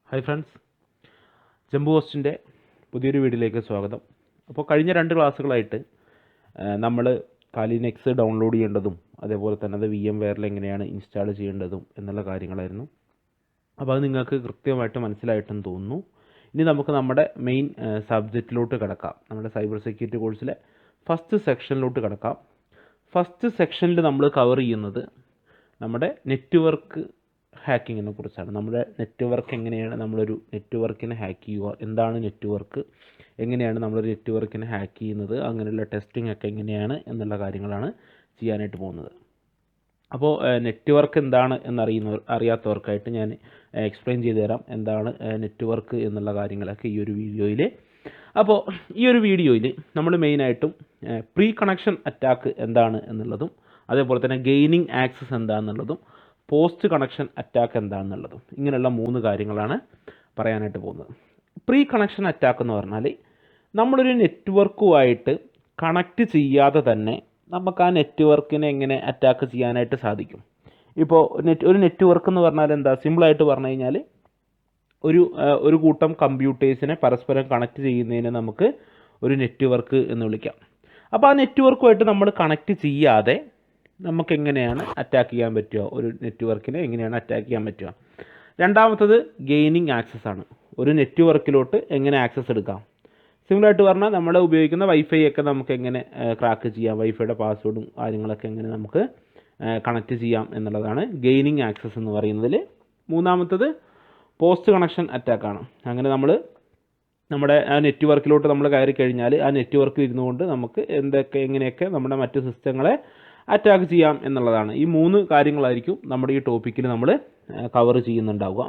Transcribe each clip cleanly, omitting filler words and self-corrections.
Hi friends, ജംബു ഹോസ്റ്റിൻ്റെ പുതിയൊരു വീഡിയോയിലേക്ക് സ്വാഗതം. അപ്പോൾ കഴിഞ്ഞ 2 ക്ലാസ്സുകളായിട്ട് നമ്മൾ കാലി നെക്സ് ഡൗൺലോഡ് ചെയ്യേണ്ടതും അതേപോലെ തന്നെ അത് VMwareൽ എങ്ങനെയാണ് ഇൻസ്റ്റാൾ ചെയ്യേണ്ടതും എന്നുള്ള കാര്യങ്ങളായിരുന്നു. അപ്പോൾ അത് നിങ്ങൾക്ക് കൃത്യമായിട്ട് മനസ്സിലായിട്ടെന്ന് തോന്നുന്നു. ഇനി നമുക്ക് നമ്മുടെ മെയിൻ സബ്ജക്റ്റിലോട്ട് കിടക്കാം. നമ്മുടെ സൈബർ സെക്യൂരിറ്റി കോഴ്സിലെ ഫസ്റ്റ് സെക്ഷനിലോട്ട് കിടക്കാം. ഫസ്റ്റ് സെക്ഷനിൽ നമ്മൾ കവർ ചെയ്യുന്നത് നമ്മുടെ നെറ്റ്വർക്ക് ഹാക്കിങ്ങിനെ കുറിച്ചാണ്. നമ്മുടെ നെറ്റ്വർക്ക് എങ്ങനെയാണ് നമ്മളൊരു നെറ്റ്വർക്കിനെ ഹാക്ക് ചെയ്യുക, എന്താണ് നെറ്റ്വർക്ക്, എങ്ങനെയാണ് നമ്മളൊരു നെറ്റ്വർക്കിനെ ഹാക്ക് ചെയ്യുന്നത്, അങ്ങനെയുള്ള ടെസ്റ്റിംഗ് ഒക്കെ എങ്ങനെയാണ് എന്നുള്ള കാര്യങ്ങളാണ് ചെയ്യാനായിട്ട് പോകുന്നത്. അപ്പോൾ നെറ്റ്വർക്ക് എന്താണ് അറിയാത്തവർക്കായിട്ട് ഞാൻ എക്സ്പ്ലെയിൻ ചെയ്തു തരാം എന്താണ് നെറ്റ്വർക്ക് എന്നുള്ള കാര്യങ്ങളൊക്കെ ഈ ഒരു വീഡിയോയിൽ. അപ്പോൾ ഈ ഒരു വീഡിയോയിൽ നമ്മൾ മെയിനായിട്ടും പ്രീ കണക്ഷൻ അറ്റാക്ക് എന്താണ് എന്നുള്ളതും അതേപോലെ തന്നെ ഗെയിനിങ് ആക്സസ് എന്താണെന്നുള്ളതും പോസ്റ്റ് കണക്ഷൻ അറ്റാക്ക് എന്താണെന്നുള്ളതും ഇങ്ങനെയുള്ള 3 കാര്യങ്ങളാണ് പറയാനായിട്ട് പോകുന്നത്. പ്രീ കണക്ഷൻ അറ്റാക്ക് എന്ന് പറഞ്ഞാൽ നമ്മളൊരു നെറ്റ്വർക്കുമായിട്ട് കണക്റ്റ് ചെയ്യാതെ തന്നെ നമുക്ക് ആ നെറ്റ്വർക്കിനെ എങ്ങനെ അറ്റാക്ക് ചെയ്യാനായിട്ട് സാധിക്കും. ഇപ്പോൾ ഒരു നെറ്റ്വർക്ക് എന്ന് പറഞ്ഞാൽ എന്താ, സിമ്പിളായിട്ട് പറഞ്ഞു കഴിഞ്ഞാൽ ഒരു കൂട്ടം കമ്പ്യൂട്ടേഴ്സിനെ പരസ്പരം കണക്റ്റ് ചെയ്യുന്നതിന് നമുക്ക് ഒരു നെറ്റ്വർക്ക് എന്ന് വിളിക്കാം. അപ്പോൾ ആ നെറ്റ്വർക്കുമായിട്ട് നമ്മൾ കണക്റ്റ് ചെയ്യാതെ നമുക്ക് എങ്ങനെയാണ് അറ്റാക്ക് ചെയ്യാൻ പറ്റുക, ഒരു നെറ്റ്വർക്കിനെ എങ്ങനെയാണ് അറ്റാക്ക് ചെയ്യാൻ പറ്റുക. രണ്ടാമത്തത് ഗെയിനിങ് ആക്സസ് ആണ്. ഒരു നെറ്റ്വർക്കിലോട്ട് എങ്ങനെ ആക്സസ് എടുക്കാം. സിമ്പിളായിട്ട് പറഞ്ഞാൽ നമ്മൾ ഉപയോഗിക്കുന്ന വൈഫൈ ഒക്കെ നമുക്ക് എങ്ങനെ ക്രാക്ക് ചെയ്യാം, വൈഫൈയുടെ പാസ്വേഡും കാര്യങ്ങളൊക്കെ എങ്ങനെ നമുക്ക് കണക്റ്റ് ചെയ്യാം എന്നുള്ളതാണ് ഗെയിനിങ് ആക്സസ് എന്ന് പറയുന്നതിൽ. മൂന്നാമത്തത് പോസ്റ്റ് കണക്ഷൻ അറ്റാക്കാണ്. അങ്ങനെ നമ്മൾ നമ്മുടെ ആ നെറ്റ്വർക്കിലോട്ട് നമ്മൾ കയറി കഴിഞ്ഞാൽ ആ നെറ്റ്വർക്കിൽ ഇരുന്നുകൊണ്ട് നമുക്ക് എങ്ങനെയൊക്കെ നമ്മുടെ മറ്റ് സിസ്റ്റങ്ങളെ അറ്റാക്ക് ചെയ്യാം എന്നുള്ളതാണ്. ഈ 3 കാര്യങ്ങളായിരിക്കും നമ്മുടെ ഈ ടോപ്പിക്കിൽ നമ്മൾ കവർ ചെയ്യുന്നുണ്ടാവുക.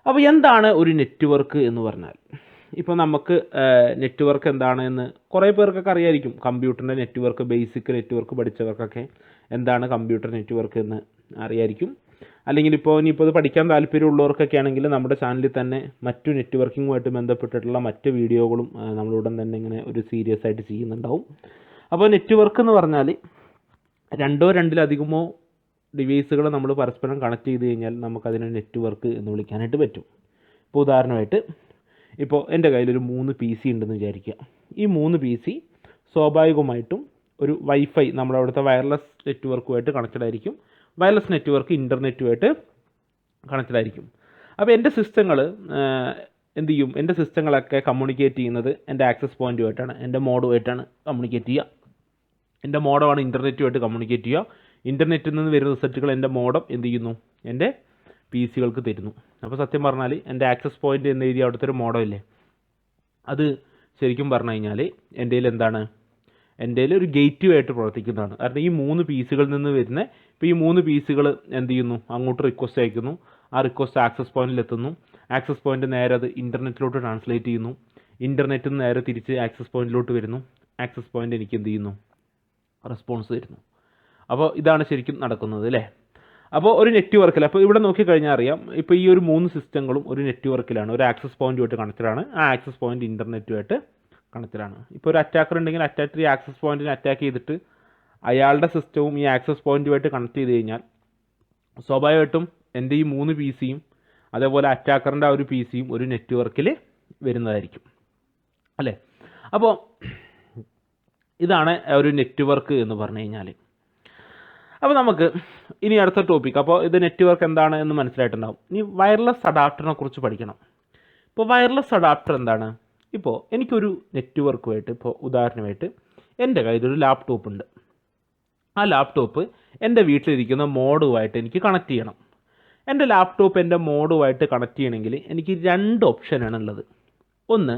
അപ്പോൾ എന്താണ് ഒരു നെറ്റ്വർക്ക് എന്ന് പറഞ്ഞാൽ, ഇപ്പോൾ നമുക്ക് നെറ്റ്വർക്ക് എന്താണ് എന്ന് കുറേ പേർക്കൊക്കെ അറിയായിരിക്കും. കമ്പ്യൂട്ടറിൻ്റെ നെറ്റ്വർക്ക്, ബേസിക് നെറ്റ്വർക്ക് പഠിച്ചവർക്കൊക്കെ എന്താണ് കമ്പ്യൂട്ടർ നെറ്റ്വർക്ക് എന്ന് അറിയായിരിക്കും. അല്ലെങ്കിൽ ഇനിയിപ്പോൾ ഇത് പഠിക്കാൻ താല്പര്യമുള്ളവർക്കൊക്കെ ആണെങ്കിൽ നമ്മുടെ ചാനലിൽ തന്നെ മറ്റു നെറ്റ്വർക്കിങ്ങുമായിട്ട് ബന്ധപ്പെട്ടിട്ടുള്ള മറ്റ് വീഡിയോകളും നമ്മളുടൻ തന്നെ ഇങ്ങനെ ഒരു സീരിയസ് ആയിട്ട് ചെയ്യുന്നുണ്ടാവും. അപ്പോൾ നെറ്റ്വർക്ക് എന്ന് പറഞ്ഞാൽ 2 2-ലധികമോ ഡിവൈസുകൾ നമ്മൾ പരസ്പരം കണക്ട് ചെയ്ത് കഴിഞ്ഞാൽ നമുക്കതിനെ നെറ്റ്വർക്ക് എന്ന് വിളിക്കാനായിട്ട് പറ്റും. ഇപ്പോൾ ഉദാഹരണമായിട്ട് ഇപ്പോൾ എൻ്റെ കയ്യിലൊരു 3 PC ഉണ്ടെന്ന് വിചാരിക്കുക. ഈ 3 PC സ്വാഭാവികമായിട്ടും ഒരു വൈഫൈ നമ്മുടെ അവിടുത്തെ വയർലെസ് നെറ്റ്വർക്കുമായിട്ട് കണക്റ്റഡ് ആയിരിക്കും. വയർലെസ് നെറ്റ്വർക്ക് ഇൻ്റർനെറ്റുമായിട്ട് കണക്റ്റഡ് ആയിരിക്കും. അപ്പോൾ എൻ്റെ സിസ്റ്റങ്ങൾ എന്ത് ചെയ്യും, എൻ്റെ സിസ്റ്റങ്ങളൊക്കെ കമ്മ്യൂണിക്കേറ്റ് ചെയ്യുന്നത് എൻ്റെ ആക്സസ് പോയിൻറ്റുമായിട്ടാണ്, എൻ്റെ മോഡുമായിട്ടാണ് കമ്മ്യൂണിക്കേറ്റ് ചെയ്യുക. എൻ്റെ മോഡമാണ് ഇൻ്റർനെറ്റുമായിട്ട് കമ്മ്യൂണിക്കേറ്റ് ചെയ്യുക. ഇൻ്റർനെറ്റിൽ നിന്ന് വരുന്ന റിസൾട്ടുകൾ എൻ്റെ മോഡം എന്ത് ചെയ്യുന്നു, എൻ്റെ PCകൾക്ക് തരുന്നു. അപ്പോൾ സത്യം പറഞ്ഞാൽ എൻ്റെ ആക്സസ് പോയിൻ്റ് എന്ന എഴുതിയ അവിടുത്തെ ഒരു മോഡം ഇല്ലേ, അത് ശരിക്കും പറഞ്ഞു കഴിഞ്ഞാൽ എൻ്റെ എന്താണ്, എൻ്റെ ഒരു ഗേറ്റ് വേ ആയിട്ട് പ്രവർത്തിക്കുന്നതാണ്. കാരണം ഈ 3 PCകളിൽ നിന്ന് വരുന്ന ഇപ്പോൾ ഈ 3 PCകൾ എന്ത് ചെയ്യുന്നു, അങ്ങോട്ട് റിക്വസ്റ്റ് അയക്കുന്നു. ആ റിക്വസ്റ്റ് ആക്സസ് പോയിൻറ്റിൽ എത്തുന്നു. ആക്സസ് പോയിൻറ്റ് നേരെ അത് ഇൻ്റർനെറ്റിലോട്ട് ട്രാൻസ്ലേറ്റ് ചെയ്യുന്നു. ഇൻ്റർനെറ്റിൽ നിന്ന് നേരെ തിരിച്ച് ആക്സസ് പോയിൻറ്റിലോട്ട് വരുന്നു. ആക്സസ് പോയിൻറ്റ് എനിക്ക് എന്ത് ചെയ്യുന്നു, റെസ്പോൺസ് തരുന്നു. അപ്പോൾ ഇതാണ് ശരിക്കും നടക്കുന്നത് അല്ലേ. അപ്പോൾ ഒരു നെറ്റ്വർക്കിൽ, അപ്പോൾ ഇവിടെ നോക്കിക്കഴിഞ്ഞാൽ അറിയാം, ഇപ്പോൾ ഈ ഒരു 3 സിസ്റ്റങ്ങളും ഒരു നെറ്റ്വർക്കിലാണ്, ഒരു ആക്സസ് പോയിൻറ്റുമായിട്ട് കണക്റ്റഡാണ്. ആ ആക്സസ് പോയിൻറ്റ് ഇൻ്റർനെറ്റുമായിട്ട് കണക്റ്റഡാണ്. ഇപ്പോൾ ഒരു അറ്റാക്കർ ഉണ്ടെങ്കിൽ അറ്റാക്കർ ഈ ആക്സസ് പോയിൻറ്റിനെ അറ്റാക്ക് ചെയ്തിട്ട് അയാളുടെ സിസ്റ്റവും ഈ ആക്സസ് പോയിൻറ്റുമായിട്ട് കണക്ട് ചെയ്ത് കഴിഞ്ഞാൽ സ്വാഭാവികമായിട്ടും എൻ്റെ ഈ 3 PCയും അതേപോലെ അറ്റാക്കറിൻ്റെ ആ ഒരു PCയും ഒരു നെറ്റ്വർക്കിൽ വരുന്നതായിരിക്കും അല്ലേ. അപ്പോൾ ഇതാണ് ഒരു നെറ്റ്വർക്ക് എന്ന് പറഞ്ഞു കഴിഞ്ഞാൽ. അപ്പോൾ നമുക്ക് ഇനി അടുത്ത ടോപ്പിക്, അപ്പോൾ ഇത് നെറ്റ്വർക്ക് എന്താണ് എന്ന് മനസ്സിലായിട്ടുണ്ടാവും. ഇനി വയർലെസ് അഡാപ്റ്ററിനെ കുറിച്ച് പഠിക്കണം. ഇപ്പോൾ വയർലെസ് അഡാപ്റ്റർ എന്താണ്, ഇപ്പോൾ എനിക്കൊരു നെറ്റ്വർക്കുമായിട്ട്, ഇപ്പോൾ ഉദാഹരണമായിട്ട് എൻ്റെ കയ്യിലൊരു ലാപ്ടോപ്പ് ഉണ്ട്. ആ ലാപ്ടോപ്പ് എൻ്റെ വീട്ടിലിരിക്കുന്ന മോഡുമായിട്ട് എനിക്ക് കണക്ട് ചെയ്യണം. എൻ്റെ ലാപ്ടോപ്പ് എൻ്റെ മോഡുമായിട്ട് കണക്ട് ചെയ്യണമെങ്കിൽ എനിക്ക് 2 ഓപ്ഷനാണ് ഉള്ളത്. ഒന്ന്,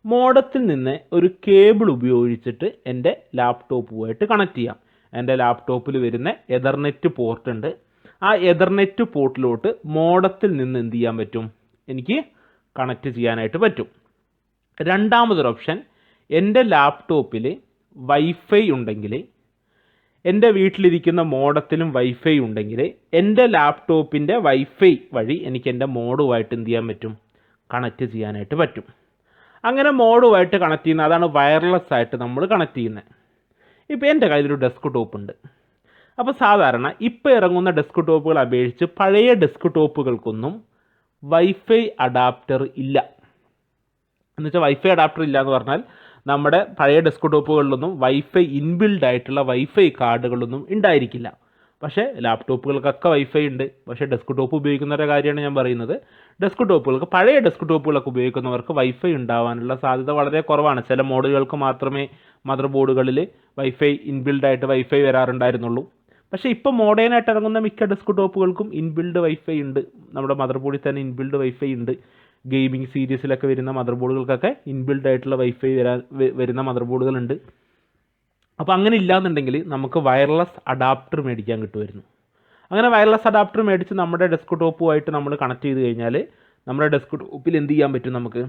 മോഡത്തിൽ നിന്ന് ഒരു കേബിൾ ഉപയോഗിച്ചിട്ട് എൻ്റെ ലാപ്ടോപ്പുമായിട്ട് കണക്ട് ചെയ്യാം. എൻ്റെ ലാപ്ടോപ്പിൽ വരുന്ന എതർനെറ്റ് പോർട്ട് ഉണ്ട്. ആ എതർനെറ്റ് പോർട്ടിലോട്ട് മോഡത്തിൽ നിന്ന് എന്ത് ചെയ്യാൻ പറ്റും, എനിക്ക് കണക്ട് ചെയ്യാനായിട്ട് പറ്റും. രണ്ടാമതൊരു ഓപ്ഷൻ, എൻ്റെ ലാപ്ടോപ്പിൽ വൈഫൈ ഉണ്ടെങ്കിൽ, എൻ്റെ വീട്ടിലിരിക്കുന്ന മോഡത്തിലും വൈഫൈ ഉണ്ടെങ്കിൽ എൻ്റെ ലാപ്ടോപ്പിൻ്റെ വൈഫൈ വഴി എനിക്ക് എൻ്റെ മോഡുമായിട്ട് എന്ത് ചെയ്യാൻ പറ്റും, കണക്ട് ചെയ്യാനായിട്ട് പറ്റും. അങ്ങനെ മോഡുമായിട്ട് കണക്ട് ചെയ്യുന്ന, അതാണ് വയർലെസ് ആയിട്ട് നമ്മൾ കണക്ട് ചെയ്യുന്നത്. ഇപ്പോൾ എൻ്റെ കയ്യിലൊരു ഡെസ്ക് ടോപ്പ് ഉണ്ട്. അപ്പോൾ സാധാരണ ഇപ്പോൾ ഇറങ്ങുന്ന ഡെസ്ക് ടോപ്പുകൾ അപേക്ഷിച്ച് പഴയ ഡെസ്ക് ടോപ്പുകൾക്കൊന്നും വൈഫൈ അഡാപ്റ്റർ ഇല്ല. എന്നുവെച്ചാൽ വൈഫൈ അഡാപ്റ്റർ ഇല്ല എന്ന് പറഞ്ഞാൽ നമ്മുടെ പഴയ ഡെസ്ക്ടോപ്പുകളിലൊന്നും വൈഫൈ ഇൻബിൽഡ് ആയിട്ടുള്ള വൈഫൈ കാർഡുകളൊന്നും ഉണ്ടായിരിക്കില്ല. പക്ഷേ ലാപ്ടോപ്പുകൾക്കൊക്കെ വൈഫൈ ഉണ്ട്. പക്ഷേ ഡെസ്ക്ടോപ്പ് ഉപയോഗിക്കുന്നവരുടെ കാര്യമാണ് ഞാൻ പറയുന്നത്. ഡെസ്ക്ടോപ്പുകൾക്ക്, പഴയ ഡെസ്ക്ടോപ്പുകളൊക്കെ ഉപയോഗിക്കുന്നവർക്ക് വൈഫൈ ഉണ്ടാവാനുള്ള സാധ്യത വളരെ കുറവാണ്. ചില മോഡലുകൾക്ക് മാത്രമേ മദർ ബോർഡുകളിൽ വൈഫൈ ഇൻബിൽഡ് വൈഫൈ വരാറുണ്ടായിരുന്നുള്ളൂ. പക്ഷേ ഇപ്പോൾ മോഡേണായിട്ട് ഇറങ്ങുന്ന മിക്ക ഡെസ്ക്ടോപ്പുകൾക്കും ഇൻബിൽഡ് വൈഫൈ ഉണ്ട്. നമ്മുടെ മദർ ബോർഡിൽ തന്നെ ഇൻബിൽഡ് വൈഫൈ ഉണ്ട്. ഗെയിമിംഗ് സീരീസിലൊക്കെ വരുന്ന മദർ ബോർഡുകൾക്കൊക്കെ ഇൻബിൽഡ് ആയിട്ടുള്ള വൈഫൈ വരുന്ന മദർ ബോർഡുകളുണ്ട്. അപ്പോൾ അങ്ങനെ ഇല്ലാന്നുണ്ടെങ്കിൽ നമുക്ക് വയർലെസ് അഡാപ്റ്റർ മേടിക്കാൻ കിട്ടുമായിരുന്നു. അങ്ങനെ വയർലെസ് അഡാപ്റ്റർ മേടിച്ച് നമ്മുടെ ഡെസ്ക്ടോപ്പുമായിട്ട് നമ്മൾ കണക്ട് ചെയ്ത് കഴിഞ്ഞാൽ നമ്മുടെ ഡെസ്ക്ടോപ്പിൽ എന്ത് ചെയ്യാൻ പറ്റും? നമുക്ക്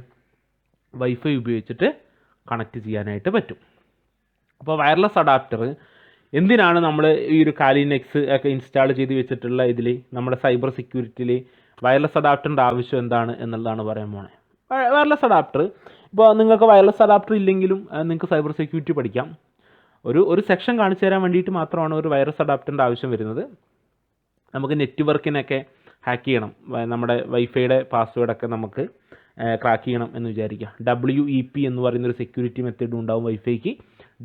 വൈഫൈ ഉപയോഗിച്ചിട്ട് കണക്ട് ചെയ്യാനായിട്ട് പറ്റും. അപ്പോൾ വയർലെസ് അഡാപ്റ്റർ എന്തിനാണ് നമ്മൾ ഈ ഒരു കാലി നെക്സ് ഒക്കെ ഇൻസ്റ്റാൾ ചെയ്ത് വെച്ചിട്ടുള്ള ഇതിൽ നമ്മുടെ സൈബർ സെക്യൂരിറ്റിയിൽ വയർലെസ് അഡാപ്റ്ററിൻ്റെ ആവശ്യം എന്താണ് എന്നുള്ളതാണ് പറയാൻ പോണേ. വയർലെസ് അഡാപ്റ്റർ, ഇപ്പോൾ നിങ്ങൾക്ക് വയർലെസ് അഡാപ്റ്റർ ഇല്ലെങ്കിലും നിങ്ങൾക്ക് സൈബർ സെക്യൂരിറ്റി പഠിക്കാം. ഒരു സെക്ഷൻ കാണിച്ചു തരാൻ വേണ്ടിയിട്ട് മാത്രമാണ് ഒരു വയർലെസ് അഡാപ്റ്ററിൻ്റെ ആവശ്യം വരുന്നത്. നമുക്ക് നെറ്റ്വർക്കിനൊക്കെ ഹാക്ക് ചെയ്യണം, നമ്മുടെ വൈഫൈയുടെ പാസ്വേഡൊക്കെ നമുക്ക് ക്രാക്ക് ചെയ്യണം എന്ന് വിചാരിക്കുക. WEP എന്ന് പറയുന്നൊരു സെക്യൂരിറ്റി മെത്തേഡ് ഉണ്ടാവും വൈഫൈക്ക്.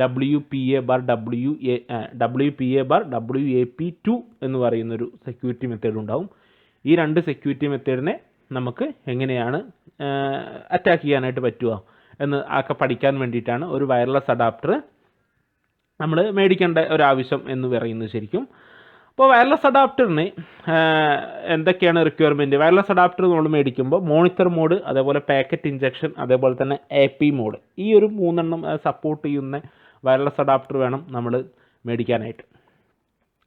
WPA/WAP2 എന്ന് പറയുന്നൊരു സെക്യൂരിറ്റി മെത്തേഡ് ഉണ്ടാവും. ഈ രണ്ട് സെക്യൂരിറ്റി മെത്തേഡിനെ നമുക്ക് എങ്ങനെയാണ് അറ്റാക്ക് ചെയ്യാനായിട്ട് പറ്റുക എന്ന് ഒക്കെ പഠിക്കാൻ വേണ്ടിയിട്ടാണ് ഒരു വയർലെസ് അഡാപ്റ്റർ നമ്മൾ മേടിക്കേണ്ട ഒരാവശ്യം എന്ന് പറയുന്നത് ശരിക്കും. അപ്പോൾ വയർലെസ് അഡാപ്റ്ററിന് എന്തൊക്കെയാണ് റിക്വയർമെൻറ്റ്? വയർലെസ് അഡാപ്റ്റർ നമ്മൾ മേടിക്കുമ്പോൾ മോണിറ്റർ മോഡ്, അതേപോലെ പാക്കറ്റ് ഇഞ്ചക്ഷൻ, അതേപോലെ തന്നെ AP മോഡ്, ഈ ഒരു 3 സപ്പോർട്ട് ചെയ്യുന്ന വയർലെസ് അഡാപ്റ്റർ വേണം നമ്മൾ മേടിക്കാനായിട്ട്.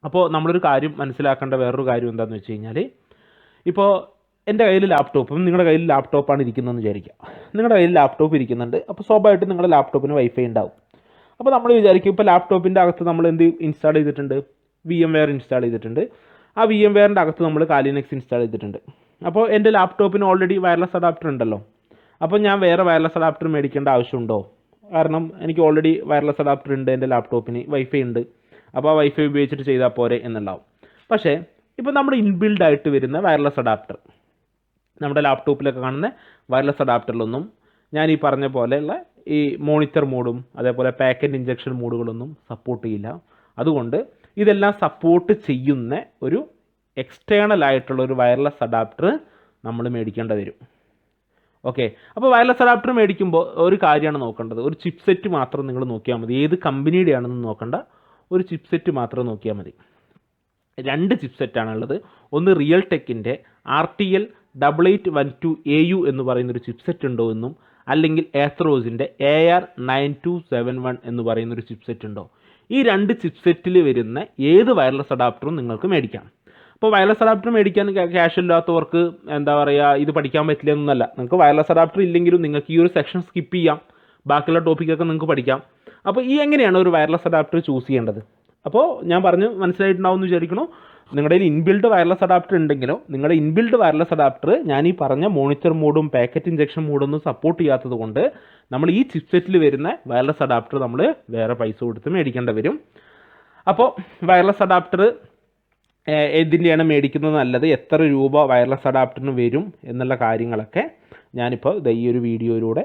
അപ്പോൾ നമ്മളൊരു കാര്യം മനസ്സിലാക്കേണ്ട വേറൊരു കാര്യം എന്താണെന്ന് വെച്ച് കഴിഞ്ഞാൽ, ഇപ്പോൾ എൻ്റെ കയ്യിൽ ലാപ്ടോപ്പും നിങ്ങളുടെ കയ്യിൽ ലാപ്ടോപ്പാണ് ഇരിക്കുന്നതെന്ന് വിചാരിക്കുക. നിങ്ങളുടെ കയ്യിൽ ലാപ്ടോപ്പ് ഇരിക്കുന്നുണ്ട്. അപ്പോൾ സ്വാഭാവികമായിട്ടും നിങ്ങളുടെ ലാപ്ടോപ്പിന് വൈഫൈ ഉണ്ടാവും. അപ്പോൾ നമ്മൾ വിചാരിക്കും, ഇപ്പോൾ ലാപ്ടോപ്പിൻ്റെ അകത്ത് നമ്മൾ എന്ത് ഇൻസ്റ്റാൾ ചെയ്തിട്ടുണ്ട്? VMware ഇൻസ്റ്റാൾ ചെയ്തിട്ടുണ്ട്. ആ VMwareൻ്റെ അകത്ത് നമ്മൾ കാലി നെക്സ് ഇൻസ്റ്റാൾ ചെയ്തിട്ടുണ്ട്. അപ്പോൾ എൻ്റെ ലാപ്ടോപ്പിന് ഓൾറെഡി വയർലെസ് അഡാപ്റ്റർ ഉണ്ടല്ലോ. അപ്പോൾ ഞാൻ വേറെ വയർലെസ് അഡാപ്റ്റർ മേടിക്കേണ്ട ആവശ്യമുണ്ടോ? കാരണം എനിക്ക് ഓൾറെഡി വയർലെസ് അഡാപ്റ്റർ ഉണ്ട്, എൻ്റെ ലാപ്ടോപ്പിന് വൈഫൈ ഉണ്ട്. അപ്പോൾ ആ വൈഫൈ ഉപയോഗിച്ചിട്ട് ചെയ്താൽ പോരെ എന്നുണ്ടാവും. പക്ഷേ ഇപ്പോൾ നമ്മുടെ ഇൻബിൽഡ് ആയിട്ട് വരുന്ന വയർലെസ് അഡാപ്റ്റർ, നമ്മുടെ ലാപ്ടോപ്പിലൊക്കെ കാണുന്ന വയർലെസ് അഡാപ്റ്ററിലൊന്നും ഞാൻ ഈ പറഞ്ഞ പോലെയുള്ള ഈ മോണിറ്റർ മോഡും അതേപോലെ പാക്കറ്റ് ഇഞ്ചക്ഷൻ മോഡുകളൊന്നും സപ്പോർട്ട് ചെയ്യില്ല. അതുകൊണ്ട് ഇതെല്ലാം സപ്പോർട്ട് ചെയ്യുന്ന ഒരു എക്സ്റ്റേണൽ ആയിട്ടുള്ള ഒരു വയർലെസ് അഡാപ്റ്റർ നമ്മൾ മേടിക്കേണ്ടി വരും. ഓക്കെ, അപ്പോൾ വയർലെസ് അഡാപ്റ്റർ മേടിക്കുമ്പോൾ ഒരു കാര്യമാണ് നോക്കേണ്ടത്. ഒരു ചിപ്പ് സെറ്റ് മാത്രം നിങ്ങൾ നോക്കിയാൽ മതി. ഏത് കമ്പനിയുടെ ആണെന്ന് നോക്കണ്ട, ഒരു ചിപ്പ് സെറ്റ് മാത്രം നോക്കിയാൽ മതി. 2 ചിപ്പ് സെറ്റാണുള്ളത്. ഒന്ന് റിയൽ ടെക്കിൻ്റെ RTL 8812AU എന്ന് പറയുന്നൊരു ചിപ്പ് സെറ്റ് ഉണ്ടോ എന്നും, അല്ലെങ്കിൽ ഏത്രോസിൻ്റെ AR9271 എന്ന് പറയുന്നൊരു ചിപ്പ് സെറ്റ് ഉണ്ടോ. ഈ 2 ചിപ്പ് സെറ്റിൽ വരുന്ന ഏത് വയർലെസ് അഡാപ്റ്ററും നിങ്ങൾക്ക് മേടിക്കാം. അപ്പോൾ വയർലെസ് അഡാപ്റ്റർ മേടിക്കാൻ ക്യാഷ് ഇല്ലാത്തവർക്ക് എന്താ പറയുക, ഇത് പഠിക്കാൻ പറ്റില്ല എന്നല്ല. നിങ്ങൾക്ക് വയർലെസ് അഡാപ്റ്റർ ഇല്ലെങ്കിലും നിങ്ങൾക്ക് ഈ ഒരു സെക്ഷൻ സ്കിപ്പ് ചെയ്യാം, ബാക്കിയുള്ള ടോപ്പിക്കൊക്കെ നിങ്ങൾക്ക് പഠിക്കാം. അപ്പോൾ ഈ എങ്ങനെയാണ് ഒരു വയർലെസ് അഡാപ്റ്റർ ചൂസ് ചെയ്യേണ്ടത്? അപ്പോൾ ഞാൻ പറഞ്ഞു മനസ്സിലായിട്ടുണ്ടാവും എന്ന് വിചാരിക്കുന്നു. നിങ്ങളുടെ കയ്യിൽ ഇൻബിൽഡ് വയർലെസ് അഡാപ്റ്റർ ഉണ്ടെങ്കിലോ, നിങ്ങളുടെ ഇൻബിൽഡ് വയർലെസ് അഡാപ്റ്റർ ഞാൻ ഈ പറഞ്ഞ മോണിറ്റർ മോഡും പാക്കറ്റ് ഇഞ്ചക്ഷൻ മോഡൊന്നും സപ്പോർട്ട് ചെയ്യാത്തത് കൊണ്ട് നമ്മൾ ഈ ചിപ്പ് സെറ്റിൽ വരുന്ന വയർലെസ് അഡാപ്റ്റർ നമ്മൾ വേറെ പൈസ കൊടുത്ത് മേടിക്കേണ്ടി വരും. അപ്പോൾ വയർലെസ് അഡാപ്റ്റർ എന്തിൻ്റെയാണ് മേടിക്കുന്നത് നല്ലത്, എത്ര രൂപ വയർലെസ് അഡാപ്റ്ററിന് വരും എന്നുള്ള കാര്യങ്ങളൊക്കെ ഞാനിപ്പോൾ ഈ ഒരു വീഡിയോയിലൂടെ